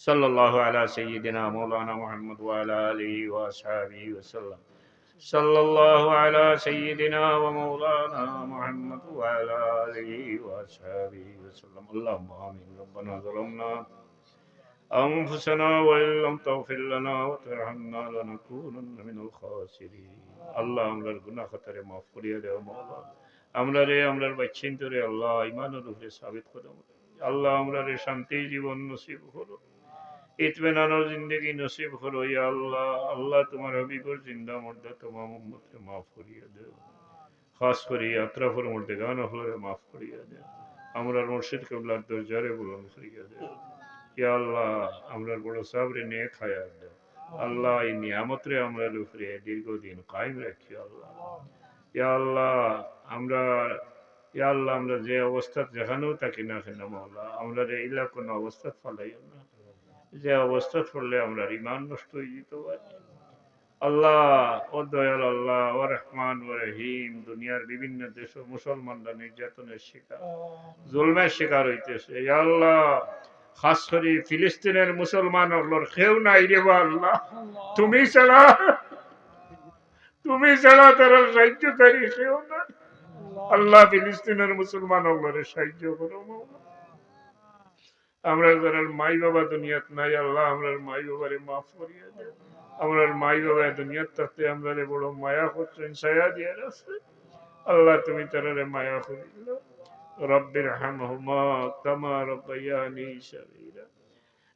সাল্লাল্লাহু আলা সাইয়্যিদিনা মাওলানা মুহাম্মদ ওয়া আলা আলিহি ওয়া আসহাবিহি ওয়া সাল্লাম সাল্লাল্লাহু আলা সাইয়্যিদিনা ওয়া মাওলানা মুহাম্মদ ওয়া আলা আলিহি ওয়া আসহাবিহি ওয়া সাল্লাম আল্লাহুম্মা আমিন রব্বানা যালামনা أنفسنا وإن لم تغفر لنا وترحمنا لنكونن من الخاسرين আল্লাহ আমরার গুনাহ খাতারে মাফ করিয়া দেও মাওলা আমরারে আমরার বাচ্চিন্তরে আল্লাহ ঈমানের উপরে সাবিত করো আল্লাহ আমরারে শান্তি জীবন নসিব করো ইতমিনানের জিন্দেগি নসিব করো ইয়া আল্লাহ আল্লাহ তোমার হাবিবের জিন্দা মুর্দা तमाम উম্মতরে মাফ করিয়া দেও খাস করে আত্রাফের মধ্যে গান হলে মাফ করিয়া দেও আমরার মুর্শিদ কিবলার দরজারে বুলন্দ করিয়া দেও ইয়া আল্লাহ আমরার বড় সাবরে নেক হায়াত দাও আল্লাহ এই নিয়ামতরে আমরার উপরে দীর্ঘদিন কায়েম রাখিও আল্লাহ ইয়া আল্লাহ আমরা ইয়া আল্লাহ আমরা যে অবস্থা যেখানেও থাকি না কেন মাওলা আমরা এইলা কোনো অবস্থা ফলাইও না যে অবস্থা পড়লে আমরা ঈমান নষ্ট হয়ে যেতে পারি আল্লাহ ও দয়াল আল্লাহ ও রহমান ও রহিম দুনিয়ার বিভিন্ন দেশ মুসলমানরা নির্যাতনের শিকার জুলমের শিকার হইতেছে ইয়া আল্লাহ খাস করে ফিলিস্তিনের মুসলমান হলোর কেউ নাই রে আল্লাহ তুমি ছাড়া তারা সাহায্যকারী কেউ না আল্লাহ ফিলিস্তিনের মুসলমান হলোরে সাহায্য করো আমরা যারা মাই বাবা দুনিয়াত নাই আল্লাহ আমরার মাই বাবারে মাফ করিয়া দেন আমরার মাই বাবা দুনিয়াত থাকতে আমরা বড় মায়া করছেন ছায়া দিয়ে রাখছে আল্লাহ তুমি তারারে মায়া করিল রব্বির হামহুমা কামা রব্বায়ানি সগীরা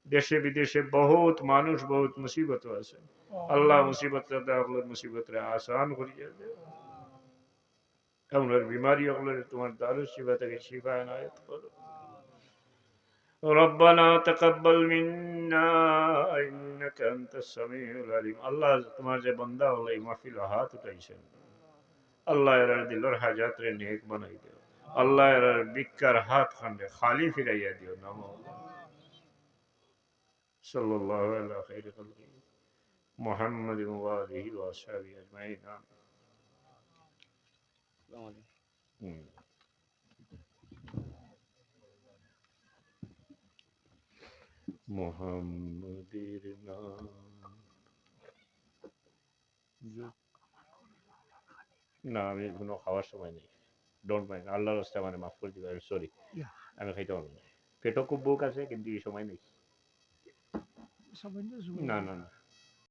দেশে বিদেশে বহুত মানুষ বহুত মুসিবত আছে আল্লাহ মুসিবত মুসিবতরে আসান করিয়া দেও আমরার বিমারি হলে তোমার দারুস শিফা থেকে শিফা এনায়েত করো ربنا تقبل منا انك انت السميع العليم আল্লাহ তোমার যে বান্দা হলো এই মাহফিল হাত উঠাইছেন আল্লাহ এর দিলের হাজাত রে নেক বানাই দিও আল্লাহ এর বিকার হাত খান্ডে খালি ফিরাইয়া দিও নাম সাল্লাল্লাহু আলা খাইরি খালকি মুহাম্মদ ওয়া আলিহি ওয়া আসহাবিহি আজমাইন আসসালামু আলাইকুম মুহাম্মাদের নাম না আমি কোনো খাওয়ার সময় নেই ডোন্ট মাইন্ড আল্লাহর রাস্তায় মানে মাফ করে দিবে সরি আমি খাইতে পারবো না পেটও খুব বুক আছে কিন্তু এই সময় নেই না না না